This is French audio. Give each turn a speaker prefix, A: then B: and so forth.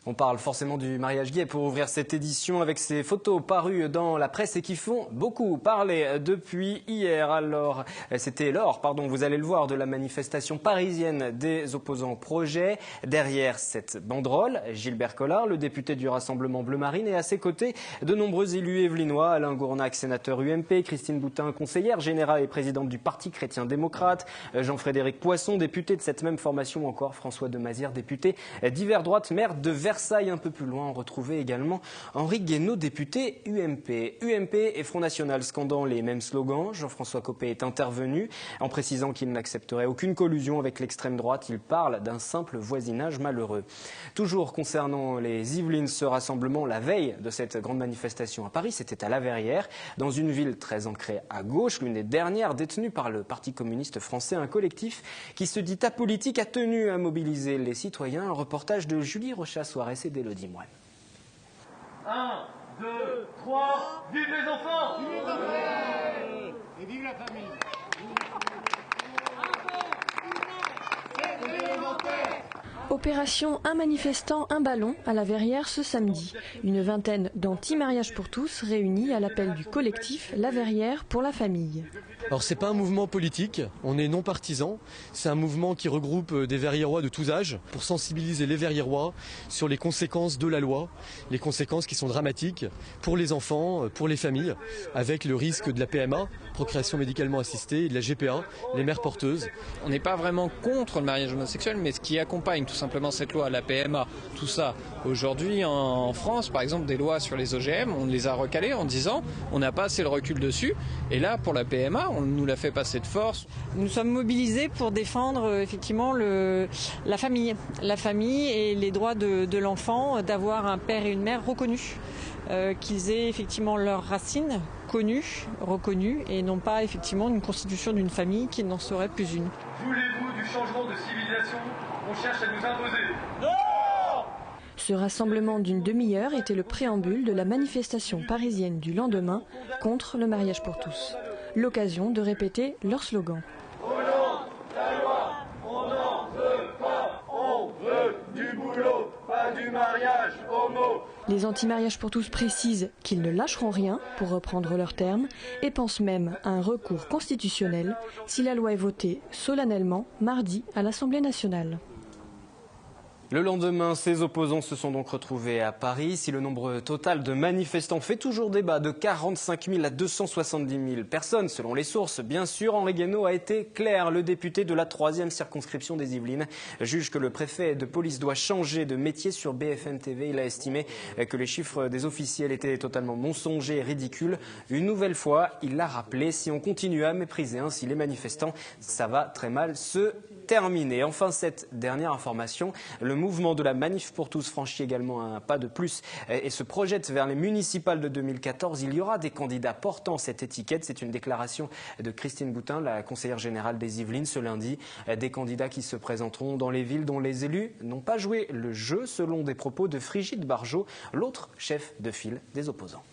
A: On parle forcément du mariage gay pour ouvrir cette édition avec ces photos parues dans la presse et qui font beaucoup parler depuis hier. Alors, c'était lors, vous allez le voir, de la manifestation parisienne des opposants au projet. Derrière cette banderole, Gilbert Collard, le député du Rassemblement Bleu Marine, et à ses côtés, de nombreux élus yvelinois, Alain Gournac, sénateur UMP, Christine Boutin, conseillère générale et présidente du Parti chrétien-démocrate, Jean-Frédéric Poisson, député de cette même formation, ou encore François Demazière, député d'Hiver Droite, maire de Versailles. Un peu plus loin, on retrouvait également Henri Guénaud, député UMP. UMP et Front National scandant les mêmes slogans. Jean-François Copé est intervenu en précisant qu'il n'accepterait aucune collusion avec l'extrême droite. Il parle d'un simple voisinage malheureux. Toujours concernant les Yvelines, ce rassemblement, la veille de cette grande manifestation à Paris, c'était à La Verrière, dans une ville très ancrée à gauche, l'une des dernières détenues par le Parti communiste français. Un collectif qui se dit apolitique a tenu à mobiliser les citoyens. Un reportage de Julie Rochat-Soares et d'Élodie Moine.
B: 1, 2, 3, vive les enfants!
C: Vive les enfants! Et vive la famille!
D: Opération Un manifestant, un ballon à La Verrière ce samedi. Une vingtaine d'anti-mariage pour tous réunis à l'appel du collectif La Verrière pour la famille.
E: Alors c'est pas un mouvement politique, on est non partisan, c'est un mouvement qui regroupe des Verriérois de tous âges pour sensibiliser les Verriérois sur les conséquences de la loi, les conséquences qui sont dramatiques pour les enfants, pour les familles, avec le risque de la PMA, procréation médicalement assistée, et de la GPA, les mères porteuses.
F: On n'est pas vraiment contre le mariage homosexuel, mais ce qui accompagne tout simplement cette loi, la PMA, tout ça. Aujourd'hui en France, par exemple, des lois sur les OGM, on les a recalées en disant on n'a pas assez le recul dessus, et là pour la PMA, on nous l'a fait passer de force.
G: Nous sommes mobilisés pour défendre effectivement la famille et les droits de l'enfant, d'avoir un père et une mère reconnus, qu'ils aient effectivement leurs racines connues, reconnues, et non pas effectivement une constitution d'une famille qui n'en serait plus une.
B: Voulez-vous du changement de civilisation qu'on cherche à nous imposer? Non!
D: Ce rassemblement d'une demi-heure était le préambule de la manifestation parisienne du lendemain contre le mariage pour tous. L'occasion de répéter leur slogan.
B: Au nom de la loi, on n'en veut pas, on veut du boulot, pas du mariage homo.
D: Les anti-mariages pour tous précisent qu'ils ne lâcheront rien, pour reprendre leurs termes, et pensent même à un recours constitutionnel si la loi est votée solennellement mardi à l'Assemblée nationale.
A: Le lendemain, ces opposants se sont donc retrouvés à Paris. Si le nombre total de manifestants fait toujours débat, de 45 000 à 270 000 personnes, selon les sources, bien sûr, Henri Guénaud a été clair. Le député de la 3e circonscription des Yvelines juge que le préfet de police doit changer de métier. Sur BFM TV, il a estimé que les chiffres des officiels étaient totalement mensongers et ridicules. Une nouvelle fois, il l'a rappelé, si on continue à mépriser ainsi les manifestants, ça va très mal se terminer. Enfin, cette dernière information, le mouvement de la Manif pour tous franchit également un pas de plus et se projette vers les municipales de 2014. Il y aura des candidats portant cette étiquette. C'est une déclaration de Christine Boutin, la conseillère générale des Yvelines, ce lundi. Des candidats qui se présenteront dans les villes dont les élus n'ont pas joué le jeu, selon des propos de Frigide Barjot, l'autre chef de file des opposants.